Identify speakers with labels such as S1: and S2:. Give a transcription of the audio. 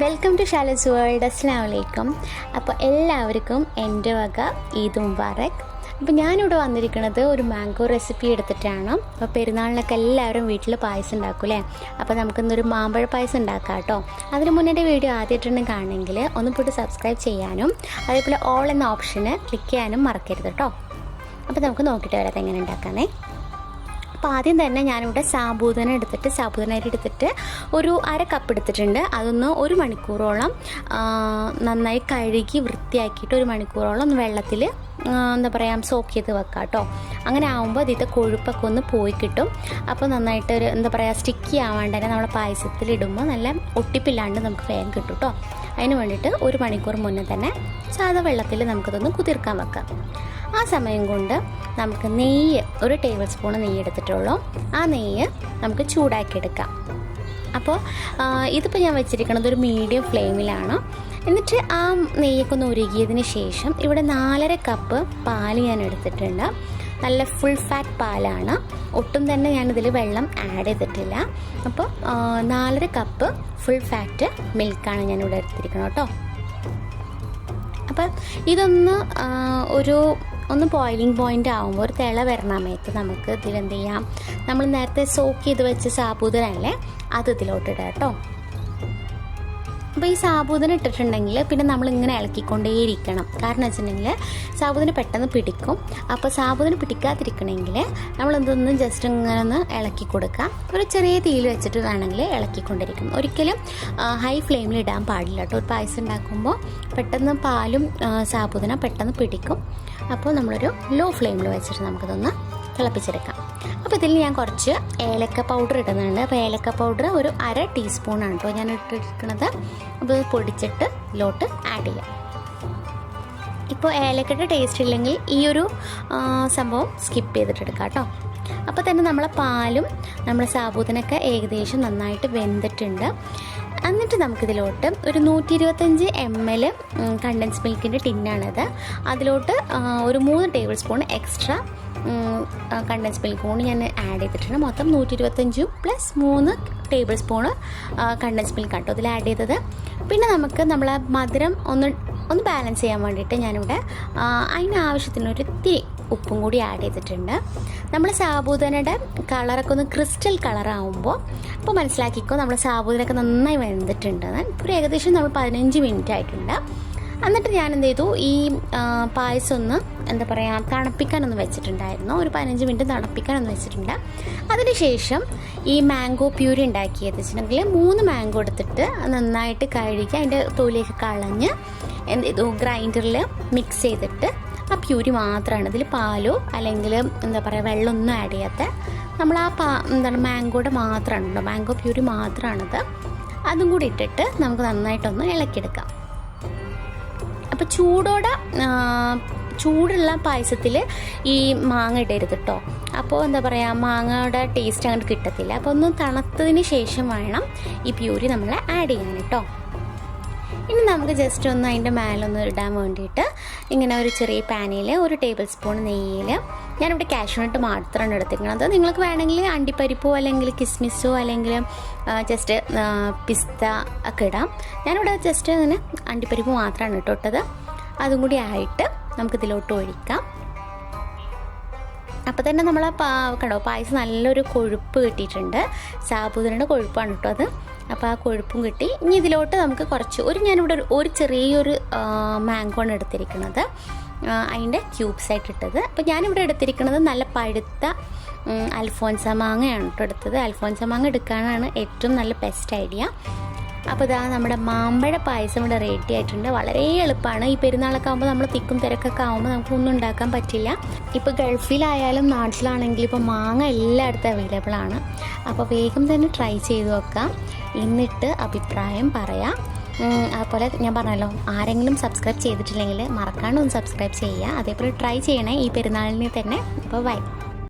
S1: Welcome to Shalu's world. അസ്സലാമു അലൈക്കും. അപ്പോൾ എല്ലാവർക്കും എൻ്റെ വക ഈദ് മുബാറക്. അപ്പോൾ ഞാനിവിടെ വന്നിരിക്കുന്നത് ഒരു മാംഗോ റെസിപ്പി എടുത്തിട്ടാണ്. അപ്പോൾ പെരുന്നാളിനൊക്കെ എല്ലാവരും വീട്ടിൽ പായസം ഉണ്ടാക്കും അല്ലേ? അപ്പോൾ നമുക്കിന്നൊരു മാമ്പഴ പായസം ഉണ്ടാക്കാം കേട്ടോ. അതിന് മുന്നേ വീഡിയോ ആദ്യമായിട്ടാണ് കാണണമെങ്കിൽ ഒന്ന് പോയിട്ട് സബ്സ്ക്രൈബ് ചെയ്യാനും അതേപോലെ ഓൾ എന്ന ഓപ്ഷന് ക്ലിക്ക് ചെയ്യാനും മറക്കരുത് കേട്ടോ. അപ്പോൾ നമുക്ക് നോക്കിയിട്ട് വരാം എങ്ങനെ ഉണ്ടാക്കാനേ. അപ്പോൾ ആദ്യം തന്നെ ഞാനിവിടെ സാബൂദന അരി എടുത്തിട്ട് ഒരു അര കപ്പ് എടുത്തിട്ടുണ്ട്. അതൊന്ന് ഒരു മണിക്കൂറോളം നന്നായി കഴുകി വൃത്തിയാക്കിയിട്ട് ഒരു മണിക്കൂറോളം വെള്ളത്തിൽ സോക്ക് ചെയ്ത് വെക്കാം കേട്ടോ. അങ്ങനെ ആകുമ്പോൾ ഇതിൻ്റെ കൊഴുപ്പൊക്കെ ഒന്ന് പോയി കിട്ടും. അപ്പോൾ നന്നായിട്ട് ഒരു സ്റ്റിക്കി ആവാണ്ട് തന്നെ നമ്മളെ പായസത്തിലിടുമ്പോൾ നല്ല ഒട്ടിപ്പില്ലാണ്ട് നമുക്ക് വേഗം കിട്ടും കേട്ടോ. അതിന് വേണ്ടിയിട്ട് ഒരു മണിക്കൂർ മുന്നേ തന്നെ സാധാ വെള്ളത്തിൽ നമുക്കിതൊന്ന് കുതിർക്കാൻ വെക്കാം. ആ സമയം കൊണ്ട് നമുക്ക് നെയ്യ് ഒരു ടേബിൾ സ്പൂൺ നെയ്യ് എടുത്തിട്ടുള്ളൂ. ആ നെയ്യ് നമുക്ക് ചൂടാക്കിയെടുക്കാം. അപ്പോൾ ഇതിപ്പോൾ ഞാൻ വെച്ചിരിക്കുന്നത് ഒരു മീഡിയം ഫ്ലെയിമിലാണ്. എന്നിട്ട് ആ നെയ്യൊക്കെ ഒന്ന് ഉരുകിയതിന് ശേഷം ഇവിടെ 4.5 കപ്പ് പാൽ ഞാൻ എടുത്തിട്ടുണ്ട്. നല്ല ഫുൾ ഫാറ്റ് പാലാണ്. ഒട്ടും തന്നെ ഞാനിതിൽ വെള്ളം ആഡ് ചെയ്തിട്ടില്ല. അപ്പോൾ 4.5 കപ്പ് ഫുൾ ഫാറ്റ് മിൽക്കാണ് ഞാനിവിടെ എടുത്തിരിക്കുന്നത് കേട്ടോ. അപ്പം ഇതൊന്ന് ഒന്ന് ബോയിലിംഗ് പോയിൻ്റ് ആകുമ്പോൾ ഒരു തിള വരണ സമയത്ത് നമുക്ക് ഇതിലെന്ത് ചെയ്യാം, നമ്മൾ നേരത്തെ സോക്ക് ചെയ്ത് വെച്ച സാബൂദന അല്ലേ, അത് ഇതിലോട്ടിടാം കേട്ടോ. അപ്പോൾ ഈ സാബൂദന ഇട്ടിട്ടുണ്ടെങ്കിൽ പിന്നെ നമ്മളിങ്ങനെ ഇളക്കിക്കൊണ്ടേയിരിക്കണം. കാരണം വെച്ചിട്ടുണ്ടെങ്കിൽ സാബൂദന പെട്ടെന്ന് പിടിക്കും. അപ്പോൾ സാബൂദന പിടിക്കാതിരിക്കണമെങ്കിൽ നമ്മളെന്തൊന്ന് ജസ്റ്റ് ഇങ്ങനെ ഒന്ന് ഇളക്കി കൊടുക്കാം. ഒരു ചെറിയ തീയിൽ വെച്ചിട്ട് വേണമെങ്കിൽ ഇളക്കിക്കൊണ്ടിരിക്കും. ഒരിക്കലും ഹൈ ഫ്ലെയിമിൽ ഇടാൻ പാടില്ല കേട്ടോ. ഒരു പായസം ഉണ്ടാക്കുമ്പോൾ പെട്ടെന്ന് പാലും സാബൂദന പെട്ടെന്ന് പിടിക്കും. അപ്പോൾ നമ്മളൊരു ലോ ഫ്ലെയിമിൽ വെച്ചിട്ട് നമുക്കിതൊന്ന് തിളപ്പിച്ചെടുക്കാം. അപ്പോൾ ഇതിൽ ഞാൻ കുറച്ച് ഏലക്ക പൗഡർ ഇടുന്നുണ്ട്. അപ്പോൾ ഏലക്ക പൗഡർ ഒരു 1/2 ടീസ്പൂണാണ് കേട്ടോ ഞാൻ ഇട്ടിരിക്കുന്നത്. അപ്പോൾ പൊടിച്ചിട്ട് ഇതിലോട്ട് ആഡ് ചെയ്യാം. ഇപ്പോൾ ഏലക്കയുടെ ടേസ്റ്റ് ഇല്ലെങ്കിൽ ഈ ഒരു സംഭവം സ്കിപ്പ് ചെയ്തിട്ടെടുക്കാം കേട്ടോ. അപ്പോൾ തന്നെ നമ്മളെ പാലും നമ്മുടെ സാബൂദനൊക്കെ ഏകദേശം നന്നായിട്ട് വെന്തിട്ടുണ്ട്. എന്നിട്ട് നമുക്കിതിലോട്ട് ഒരു 125 ml കണ്ടൻസ് മിൽക്കിൻ്റെ ടിന്നാണിത്. അതിലോട്ട് ഒരു 3 tablespoon extra condense milk കൂടി ഞാൻ ആഡ് ചെയ്തിട്ടുണ്ട്. മൊത്തം 125 plus 3 tablespoon condense milk കേട്ടോ ഇതിൽ ആഡ് ചെയ്തത്. പിന്നെ നമുക്ക് നമ്മളെ മധുരം ഒന്ന് ബാലൻസ് ചെയ്യാൻ വേണ്ടിയിട്ട് ഞാനിവിടെ അതിനാവശ്യത്തിനൊരു ഇത്തിരി ഉപ്പും കൂടി ആഡ് ചെയ്തിട്ടുണ്ട്. നമ്മൾ സാബൂദനയുടെ കളറൊക്കെ ഒന്ന് ക്രിസ്റ്റൽ കളറാകുമ്പോൾ അപ്പോൾ മനസ്സിലാക്കിക്കോ നമ്മൾ സാബൂദനൊക്കെ നന്നായി വെന്തിട്ടുണ്ട്. ഇപ്പോൾ ഏകദേശം നമ്മൾ 15 മിനിറ്റ് ആയിട്ടുണ്ട്. എന്നിട്ട് ഞാൻ എന്ത് ചെയ്തു, ഈ പായസം ഒന്ന് തണുപ്പിക്കാനൊന്ന് വെച്ചിട്ടുണ്ടായിരുന്നു. ഒരു 15 മിനിറ്റ് തണുപ്പിക്കാനൊന്ന് വെച്ചിട്ടുണ്ട്. അതിനുശേഷം ഈ മാംഗോ പ്യൂരി ഉണ്ടാക്കിയത് വെച്ചിട്ടുണ്ടെങ്കിൽ 3 മാംഗോ എടുത്തിട്ട് നന്നായിട്ട് കഴുകി അതിൻ്റെ തൊലിയൊക്കെ കളഞ്ഞ് എന്ത് ചെയ്തു, ഗ്രൈൻഡറിൽ മിക്സ് ചെയ്തിട്ട് ആ പ്യൂരി മാത്രമാണ്. ഇതിൽ പാലോ അല്ലെങ്കിൽ വെള്ളമൊന്നും ആഡ് ചെയ്യാത്ത നമ്മൾ ആ മാംഗോയുടെ മാത്രമാണല്ലോ, മാംഗോ പ്യൂരി മാത്രമാണിത്. അതും കൂടി ഇട്ടിട്ട് നമുക്ക് നന്നായിട്ടൊന്ന് ഇളക്കിയെടുക്കാം. അപ്പോൾ ചൂടുള്ള പായസത്തിൽ ഈ മാങ്ങ ഇടരുത് കേട്ടോ. അപ്പോൾ മാങ്ങയുടെ ടേസ്റ്റ് അങ്ങോട്ട് കിട്ടത്തില്ല. അപ്പോൾ ഒന്ന് തണുത്തതിന് ശേഷം വേണം ഈ പ്യൂരി നമ്മൾ ആഡ് ചെയ്യാൻ കേട്ടോ. ഇനി നമുക്ക് ജസ്റ്റ് ഒന്ന് അതിൻ്റെ മേലൊന്ന് ഇടാൻ വേണ്ടിയിട്ട് ഇങ്ങനെ ഒരു ചെറിയ പാനിൽ ഒരു ടേബിൾ സ്പൂൺ നെയ്യിൽ ഞാനിവിടെ കാഷ്യൂനട്ട് മാത്രമാണ് എടുത്തിരിക്കുന്നത്. നിങ്ങൾക്ക് വേണമെങ്കിൽ അണ്ടിപ്പരിപ്പോ അല്ലെങ്കിൽ കിസ്മിസോ അല്ലെങ്കിൽ ജസ്റ്റ് പിസ്ത ഒക്കെ ഇടാം. ഞാനിവിടെ ജസ്റ്റ് അങ്ങനെ അണ്ടിപ്പരിപ്പ് മാത്രമാണ് ഇട്ടത്. അതും കൂടി ആയിട്ട് നമുക്കിതിലോട്ട് ഒഴിക്കാം. അപ്പോൾ തന്നെ നമ്മൾ കണ്ടോ പായസം നല്ലൊരു കൊഴുപ്പ് കിട്ടിയിട്ടുണ്ട്. സാബൂദനയുടെ കൊഴുപ്പാണ് കേട്ടോ അത്. അപ്പോൾ ആ കൊഴുപ്പും കിട്ടി. ഇനി ഇതിലോട്ട് നമുക്ക് ഞാനിവിടെ ഒരു ചെറിയൊരു മാംഗോ ആണ് എടുത്തിരിക്കുന്നത്, അതിൻ്റെ ക്യൂബ്സ് ആയിട്ട് ഇട്ടത്. അപ്പോൾ ഞാനിവിടെ എടുത്തിരിക്കുന്നത് നല്ല പഴുത്ത അൽഫോൻസ മാങ്ങയാണ് കേട്ടോ എടുത്തത്. അൽഫോൻസ മാങ്ങ എടുക്കാനാണ് ഏറ്റവും നല്ല ബെസ്റ്റ് ഐഡിയ. അപ്പോൾ ഇതാ നമ്മുടെ മാമ്പഴ പായസം ഇവിടെ റെഡി ആയിട്ടുണ്ട്. വളരെ എളുപ്പമാണ്. ഈ പെരുന്നാളൊക്കെ ആകുമ്പോൾ നമ്മൾ തിക്കും തിരക്കൊക്കെ ആകുമ്പോൾ നമുക്കൊന്നും ഉണ്ടാക്കാൻ പറ്റില്ല. ഇപ്പോൾ ഗൾഫിലായാലും നാട്ടിലാണെങ്കിലും ഇപ്പോൾ മാങ്ങ എല്ലായിടത്തും അവൈലബിൾ ആണ്. അപ്പോൾ വേഗം തന്നെ ട്രൈ ചെയ്ത് നോക്കാം. എന്നിട്ട് അഭിപ്രായം പറയാം. അതുപോലെ ഞാൻ പറഞ്ഞല്ലോ, ആരെങ്കിലും സബ്സ്ക്രൈബ് ചെയ്തിട്ടില്ലെങ്കിൽ മറക്കാണ്ട് ഒന്ന് സബ്സ്ക്രൈബ് ചെയ്യുക. അതേപോലെ ട്രൈ ചെയ്യണേ ഈ പെരുന്നാളിന് തന്നെ. അപ്പോൾ ബൈ.